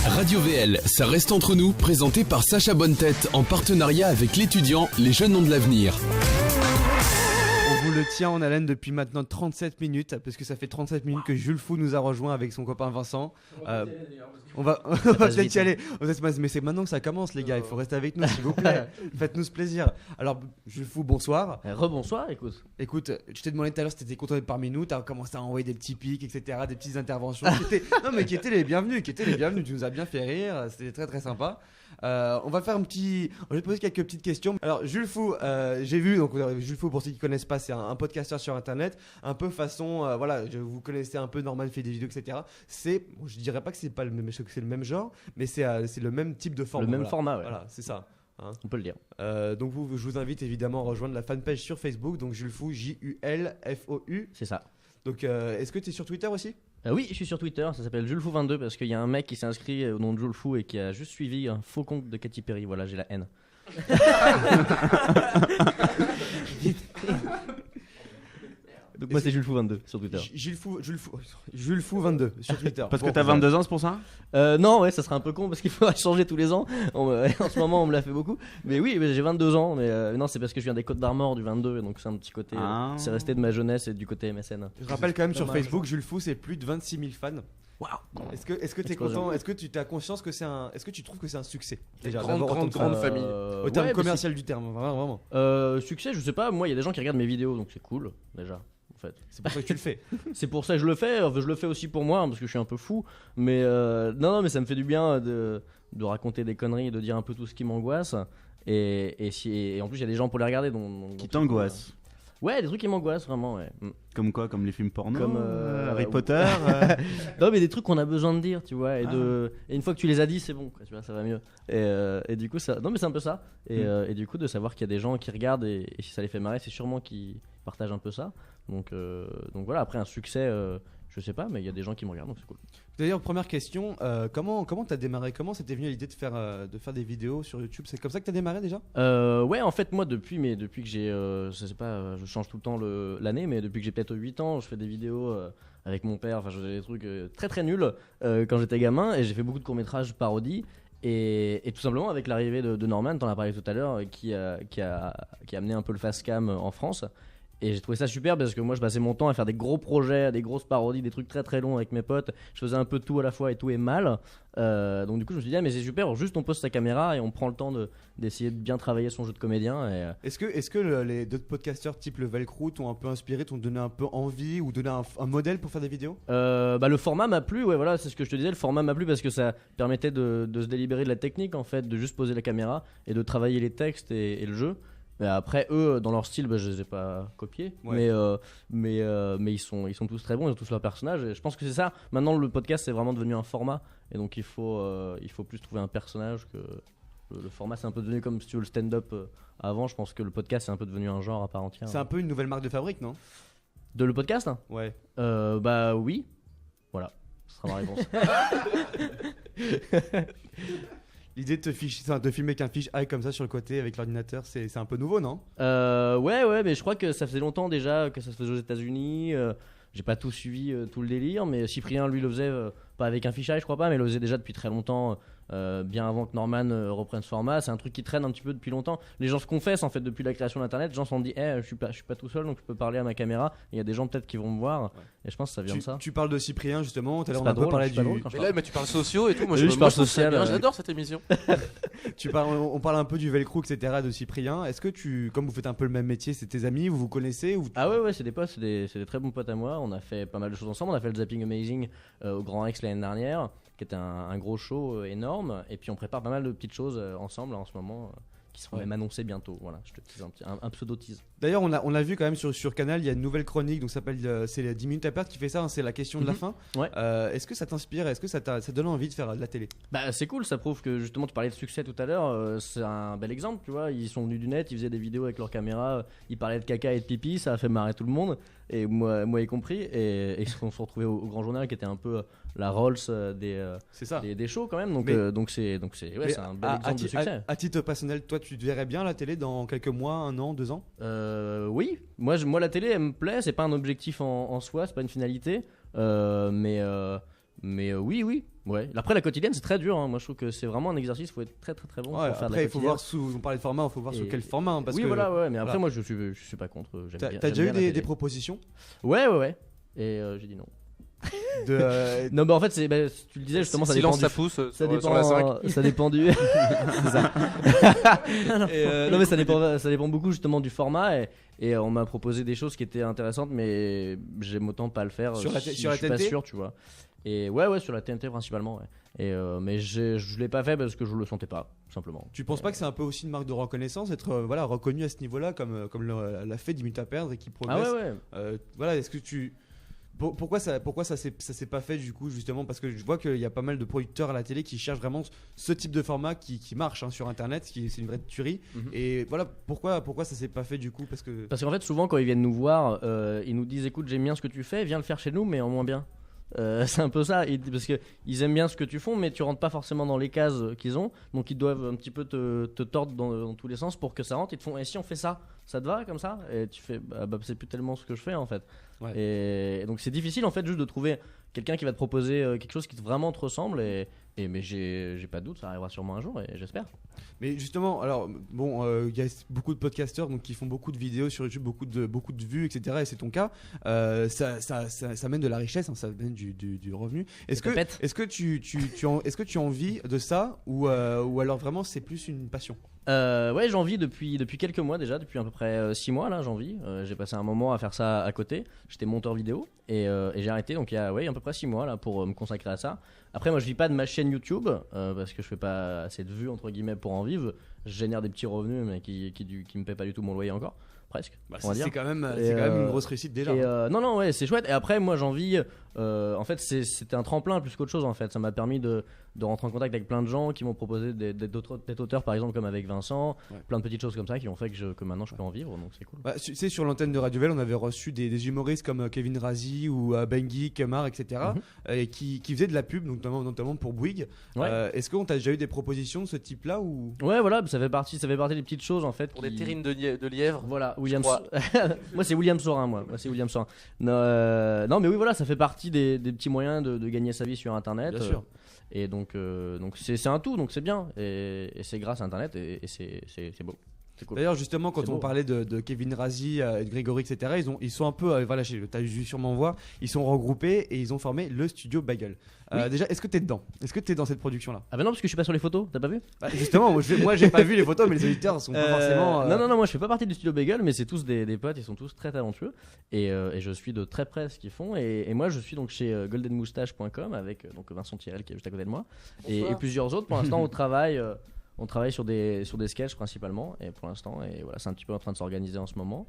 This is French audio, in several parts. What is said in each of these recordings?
Radio VL, ça reste entre nous, présenté par Sacha Bonne-Tête en partenariat avec l'étudiant Les Jeunes ont de l'avenir. On vous le tient en haleine depuis maintenant 37 minutes, parce que ça fait 37 minutes que Jules Fou nous a rejoint avec son copain Vincent. On va peut-être y aller. Mais c'est maintenant que ça commence, les gars. Il faut rester avec nous, s'il vous plaît. Faites-nous ce plaisir. Alors, Jules Fou, bonsoir. Rebonsoir, écoute. Écoute, je t'ai demandé tout à l'heure si t'étais content d'être parmi nous. T'as commencé à envoyer des petits pics, etc., des petites interventions qui étaient les bienvenus. Tu nous as bien fait rire. C'était très très sympa. On va te poser quelques petites questions. Alors, Jules Fou, j'ai vu, donc Jules Fou, pour ceux qui ne connaissent pas, c'est un podcasteur sur internet, un peu façon, vous connaissez un peu, Norman fait des vidéos, etc. Je dirais pas que c'est pas le même, que c'est le même genre, mais c'est le même type de format. Le même format, ouais. Voilà, c'est ça. Hein. On peut le dire. Donc je vous invite évidemment à rejoindre la fanpage sur Facebook, donc Jules Fou, Julfou. C'est ça. Donc, est-ce que tu es sur Twitter aussi ? Oui, je suis sur Twitter, ça s'appelle Julfou22 parce qu'il y a un mec qui s'est inscrit au nom de Jules Fou et qui a juste suivi un faux compte de Katy Perry. Voilà, j'ai la haine. Donc moi c'est Jules Fou 22 sur Twitter. Jules Fou 22 sur Twitter. Parce que t'as 22 ans, c'est pour ça ? Non, ouais, ça serait un peu con parce qu'il faudra changer tous les ans. En ce moment, on me l'a fait beaucoup. Mais oui, j'ai 22 ans. Mais non, c'est parce que je viens des Côtes d'Armor du 22. Donc c'est un petit côté. C'est resté de ma jeunesse et du côté MSN. Je rappelle quand même sur Facebook, Jules Fou, c'est plus de 26 000 fans. Waouh. Est-ce que t'es content ? Est-ce que tu as conscience que est-ce que tu trouves que c'est un succès déjà, grande famille. Au terme commercial du terme, vraiment. Succès, je sais pas. Moi, il y a des gens qui regardent mes vidéos, donc c'est cool déjà. En fait. C'est pour ça que tu le fais. C'est pour ça que je le fais. Enfin, je le fais aussi pour moi parce que je suis un peu fou. Mais non, mais ça me fait du bien de raconter des conneries, de dire un peu tout ce qui m'angoisse. Et en plus, il y a des gens pour les regarder. Qui t'angoissent. Ouais, des trucs qui m'angoissent vraiment. Ouais. Comme quoi ? Comme les films porno, comme Harry Potter. Non, mais des trucs qu'on a besoin de dire, tu vois. Et une fois que tu les as dit, c'est bon, quoi, tu vois, ça va mieux. Et du coup, ça. Non, mais c'est un peu ça. Et du coup, de savoir qu'il y a des gens qui regardent et si ça les fait marrer, c'est sûrement qu'ils partagent un peu ça. Donc voilà, après un succès, je sais pas, mais il y a des gens qui me regardent, donc c'est cool. D'ailleurs, première question, comment t'as démarré ? Comment c'était venu l'idée de faire des vidéos sur YouTube ? C'est comme ça que t'as démarré déjà ? Ouais, en fait, moi, depuis que j'ai, je sais pas, je change tout le temps l'année, mais depuis que j'ai peut-être 8 ans, je fais des vidéos avec mon père, enfin, je faisais des trucs très très nuls quand j'étais gamin, et j'ai fait beaucoup de courts-métrages parodies. Et tout simplement avec l'arrivée de Norman, t'en as parlé tout à l'heure, qui a amené un peu le fast cam en France. Et j'ai trouvé ça super parce que moi je passais mon temps à faire des gros projets, des grosses parodies, des trucs très très longs avec mes potes. Je faisais un peu tout à la fois et tout est mal. Donc du coup je me suis dit mais c'est super, juste on pose sa caméra et on prend le temps d'essayer de bien travailler son jeu de comédien. Est-ce que les d'autres podcasteurs type le Velcro t'ont un peu inspiré, t'ont donné un peu envie ou donné un modèle pour faire des vidéos ? Le format m'a plu, ouais, voilà, c'est ce que je te disais, le format m'a plu parce que ça permettait de se délibérer de la technique en fait, de juste poser la caméra et de travailler les textes et le jeu. Mais après eux dans leur style je les ai pas copiés, ouais. mais ils sont tous très bons, ils ont tous leur personnage et je pense que c'est ça. Maintenant le podcast c'est vraiment devenu un format et donc il faut plus trouver un personnage que le format. C'est un peu devenu comme si tu veux le stand-up avant. Je pense que le podcast c'est un peu devenu un genre à part entière. C'est un peu une nouvelle marque de fabrique, non ? De le podcast ? Ouais. Bah oui. Voilà, ce sera ma réponse. L'idée de te filmer avec un fisheye comme ça sur le côté avec l'ordinateur, c'est un peu nouveau, non ? Ouais, mais je crois que ça faisait longtemps déjà que ça se faisait aux États-Unis. J'ai pas tout suivi, tout le délire, mais Cyprien lui le faisait pas avec un fisheye, je crois pas, mais il le faisait déjà depuis très longtemps. Bien avant que Norman reprenne ce format, c'est un truc qui traîne un petit peu depuis longtemps. Les gens se confessent en fait depuis la création d'internet. Les gens se sont dit, je suis pas tout seul donc je peux parler à ma caméra. Il y a des gens peut-être qui vont me voir, ouais. Et je pense que ça vient de ça. Tu parles de Cyprien justement, tout à l'heure on a un peu parlé du. Mais tu parles sociaux et tout. Moi, je parle social. J'adore cette émission. On parle un peu du Velcro, etc. de Cyprien. Est-ce que comme vous faites un peu le même métier, c'est tes amis, vous connaissez ou... Ah ouais, c'est des potes, c'est des très bons potes à moi. On a fait pas mal de choses ensemble. On a fait le Zapping Amazing au Grand Rex l'année dernière, qui était un gros show énorme, et puis on prépare pas mal de petites choses ensemble en ce moment qui seront même annoncées bientôt. Voilà, je te tease un pseudo tease. D'ailleurs, on a vu quand même sur Canal, il y a une nouvelle chronique, donc ça s'appelle c'est les 10 minutes à perdre qui fait ça, hein, c'est la question de la fin. Ouais. Est-ce que ça t'inspire ? Est-ce que ça donne envie de faire de la télé ? Bah c'est cool, ça prouve que justement tu parlais de succès tout à l'heure, c'est un bel exemple, tu vois. Ils sont venus du net, ils faisaient des vidéos avec leur caméra, ils parlaient de caca et de pipi, ça a fait marrer tout le monde, et moi y compris, et ils se sont retrouvés au Grand Journal qui était un peu la Rolls des shows quand même, donc c'est un bel exemple de succès. À titre personnel, toi tu te verrais bien la télé dans quelques mois, 1 an, 2 ans ? Oui, moi la télé elle me plaît, c'est pas un objectif en soi, c'est pas une finalité, mais oui, Ouais. Après, la quotidienne, c'est très dur. Hein. Moi, je trouve que c'est vraiment un exercice. Il faut être très, très, très bon Ouais, pour faire de après, la il faut quotidienne. voir on parlait de format, il faut voir Et- sur quel format. Hein, parce Oui, que, voilà, ouais. Mais après, voilà. moi, je suis pas contre. J'aime T'as bien- déjà j'aime eu bien la des télé. propositions Ouais. Et j'ai dit non. de, Non, bah en fait, tu le disais justement, ça dépend Silence, du. ça pousse Ça sur la 5. dépend, ça dépend du. C'est ça. Non mais ça dépend beaucoup justement du format et on m'a proposé des choses qui étaient intéressantes, mais j'aime autant pas le faire Sur la si sur la je suis pas TNT? sûr, tu vois. Et ouais, sur la TNT principalement. Ouais. Et mais je l'ai pas fait parce que je le sentais pas, tout simplement. Tu penses pas que c'est un peu aussi une marque de reconnaissance, être voilà, reconnu à ce niveau-là, comme l'a fait 10 minutes à perdre et qui Ah progresse ouais. Voilà, est-ce que pourquoi ça s'est pas fait du coup, justement, parce que je vois qu'il y a pas mal de producteurs à la télé qui cherchent vraiment ce type de format qui marche hein, sur internet, c'est une vraie tuerie. Mhm. Et voilà, pourquoi ça s'est pas fait du coup, parce que Parce qu'en fait, souvent, quand ils viennent nous voir, ils nous disent écoute, j'aime bien ce que tu fais, viens le faire chez nous, mais en moins bien. C'est un peu ça, parce qu'ils aiment bien ce que tu fais, mais tu rentres pas forcément dans les cases qu'ils ont, donc ils doivent un petit peu te tordre dans tous les sens pour que ça rentre. Ils te font et si on fait ça, ça te va comme ça? Et tu fais bah c'est plus tellement ce que je fais en fait. Ouais. Et donc c'est difficile en fait juste de trouver quelqu'un qui va te proposer quelque chose qui vraiment te ressemble, mais j'ai pas de doute, ça arrivera sûrement un jour et j'espère. Mais justement, alors bon, il y a beaucoup de podcasteurs donc qui font beaucoup de vidéos sur YouTube, beaucoup de vues, etc. Et c'est ton cas. Ça mène de la richesse, hein, ça mène du revenu. Est-ce Ça pète. que tu as envie de ça ou alors vraiment c'est plus une passion? Ouais, j'en vis depuis quelques mois déjà, depuis à peu près 6 mois là, j'en vis. J'ai passé un moment à faire ça à côté. J'étais monteur vidéo et j'ai arrêté donc il y a à peu près 6 mois là pour me consacrer à ça. Après, moi je vis pas de ma chaîne YouTube parce que je fais pas assez de vues entre guillemets pour en vivre. Je génère des petits revenus mais qui me paient pas du tout mon loyer encore, presque. On va dire. C'est quand même Et, une grosse réussite déjà. Et non, ouais, c'est chouette. Et après, moi, j'en vis. En fait, c'était un tremplin plus qu'autre chose. En fait, ça m'a permis de rentrer en contact avec plein de gens qui m'ont proposé d'être auteur, par exemple, comme avec Vincent. Ouais. Plein de petites choses comme ça qui ont fait que maintenant je peux en vivre. Donc c'est cool. Bah, tu sais, sur l'antenne de Radio Vel, on avait reçu des humoristes comme Kevin Razi ou Benguy, Kemar, etc. Et qui faisaient de la pub, notamment pour Bouygues. Ouais. Est-ce qu'on t'a déjà eu des propositions de ce type-là ou... Ouais, voilà, ça fait partie des petites choses en fait. Pour qui- des terrines de lièvre. Voilà, je William. crois. Moi, c'est William Sorin. Moi, c'est William Sorin. Non, mais oui, voilà, ça fait partie des petits moyens de gagner sa vie sur Internet. Bien sûr. Et donc c'est un tout, donc c'est bien. Et c'est grâce à Internet et c'est beau. C'est cool. D'ailleurs, justement, quand C'est on beau. parlait de Kevin Razi et de Grégory, etc., ils sont un peu, voilà, t'as dû sûrement voir, ils sont regroupés et ils ont formé le studio Bagel. Oui. Déjà, est-ce que t'es dedans? Est-ce que t'es dans cette production-là? Ah bah non, parce que je suis pas sur les photos, t'as pas vu? Bah, justement, moi j'ai pas vu les photos, mais les auditeurs sont pas forcément. Non, moi je fais pas partie du studio Bagel, mais c'est tous des potes, ils sont tous très talentueux et je suis de très près ce qu'ils font. Et moi je suis donc chez goldenmoustache.com avec donc Vincent Thierel qui est juste à côté de moi et plusieurs autres. Pour l'instant, on travaille sur des sketchs principalement et pour l'instant, et voilà, c'est un petit peu en train de s'organiser en ce moment.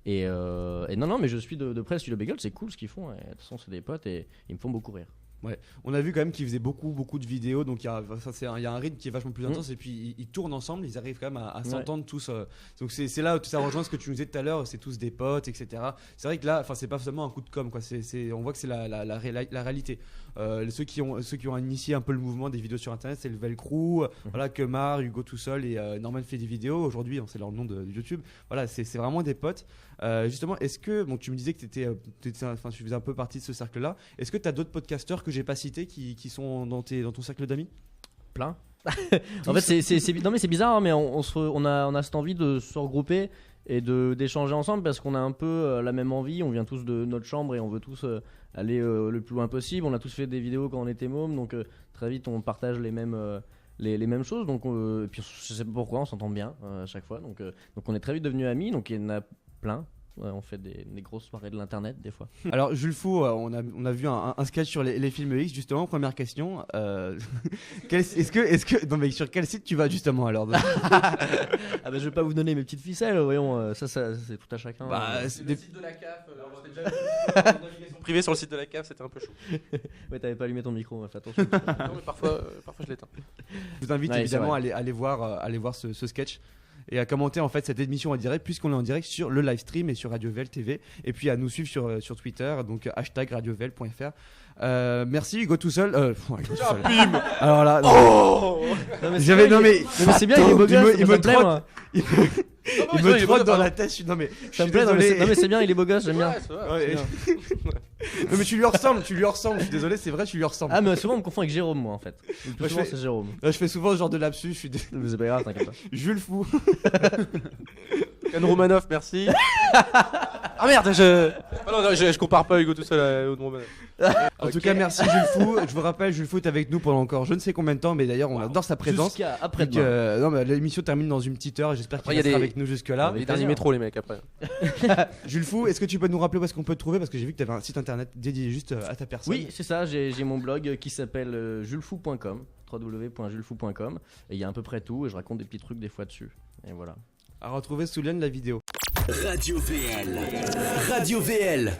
Et non, mais je suis de près le studio Bagel, c'est cool ce qu'ils font. Et, de toute façon, c'est des potes et ils me font beaucoup rire. Ouais. On a vu quand même qu'ils faisaient beaucoup de vidéos, donc il y a un rythme qui est vachement plus Mhm. intense et puis ils tournent ensemble, ils arrivent quand même à Ouais. s'entendre tous. Donc c'est là où ça rejoint ce que tu nous disais tout à l'heure, c'est tous des potes, etc. C'est vrai que là, c'est pas seulement un coup de com, quoi. On voit que c'est la réalité. Ceux qui ont initié un peu le mouvement des vidéos sur internet, c'est le Velcro, voilà, Kemar, Hugo tout seul et Norman fait des vidéos. Aujourd'hui, c'est leur nom de YouTube. Voilà, c'est vraiment des potes. Justement, est-ce que, bon, tu me disais que tu faisais un peu partie de ce cercle-là. Est-ce que tu as d'autres podcasteurs que j'ai pas cités qui sont dans ton cercle d'amis? Plein. En fait, non mais c'est bizarre, hein, mais on a cette envie de se regrouper et d'échanger ensemble parce qu'on a un peu la même envie. On vient tous de notre chambre et on veut tous aller le plus loin possible. On a tous fait des vidéos quand on était mômes, donc très vite on partage les mêmes choses. Donc, et puis je sais pas pourquoi, on s'entend bien à chaque fois. Donc on est très vite devenus amis. Donc il y en a plein. Ouais, on fait des grosses soirées de l'internet des fois. Alors Jules Faux, on a vu un sketch sur les films X justement. Première question, non mais sur quel site tu vas justement alors? Ah bah je vais pas vous donner mes petites ficelles, voyons, ça c'est tout à chacun. C'est des- site de la CAF. Privé sur le site de la CAF, c'était un peu chaud. Ouais, t'avais pas allumé ton micro, fais attention. Non, mais parfois je l'éteins. Je vous invite Ouais, évidemment à c'est aller voir ce sketch et à commenter en fait cette émission en direct puisqu'on est en direct sur le live stream et sur Radio Vel TV et puis à nous suivre sur Twitter, donc #radiovel.fr. Merci Hugo tout seul. Hugo tout seul. Alors là, Non, mais c'est j'avais bien, non mais Non, mais c'est bien, il est beau gosse, il ça me me plaît, trotte, moi. il me trotte dans la tête. Non mais je Ça suis me plaît, non, mais désolé. c'est- non, mais c'est bien, il est beau gosse, j'aime bien. Ouais. Non mais tu lui ressembles. Je suis désolé, c'est vrai, tu lui ressembles. Ah, mais souvent on me confond avec Jérôme, moi en fait. Le plus Moi, je souvent fais- c'est Jérôme. Là, je fais souvent ce genre de lapsus. Je suis Mais c'est pas grave, t'inquiète pas. Jules Fou. Yann Romanov, merci. Ah merde, je compare pas Hugo tout seul à Yann Romanov. En tout cas, merci Jules Fou. Je vous rappelle, Jules Fou est avec nous pendant encore je ne sais combien de temps, mais d'ailleurs, on adore sa présence. Jusqu'à Donc, après-demain. non, mais l'émission termine dans une petite heure et j'espère qu'il Ouais, y a restera des- avec nous jusque-là. Avec Les derniers plaisir. métros, les mecs, après. Jules Fou, est-ce que tu peux nous rappeler où est-ce qu'on peut te trouver? Parce que j'ai vu que tu avais un site internet dédié juste à ta personne. Oui, c'est ça, j'ai mon blog qui s'appelle julefou.com, www.julefou.com, et il y a à peu près tout, et je raconte des petits trucs des fois dessus. Et voilà. À retrouver sous lien de la vidéo. Radio VL. Radio VL.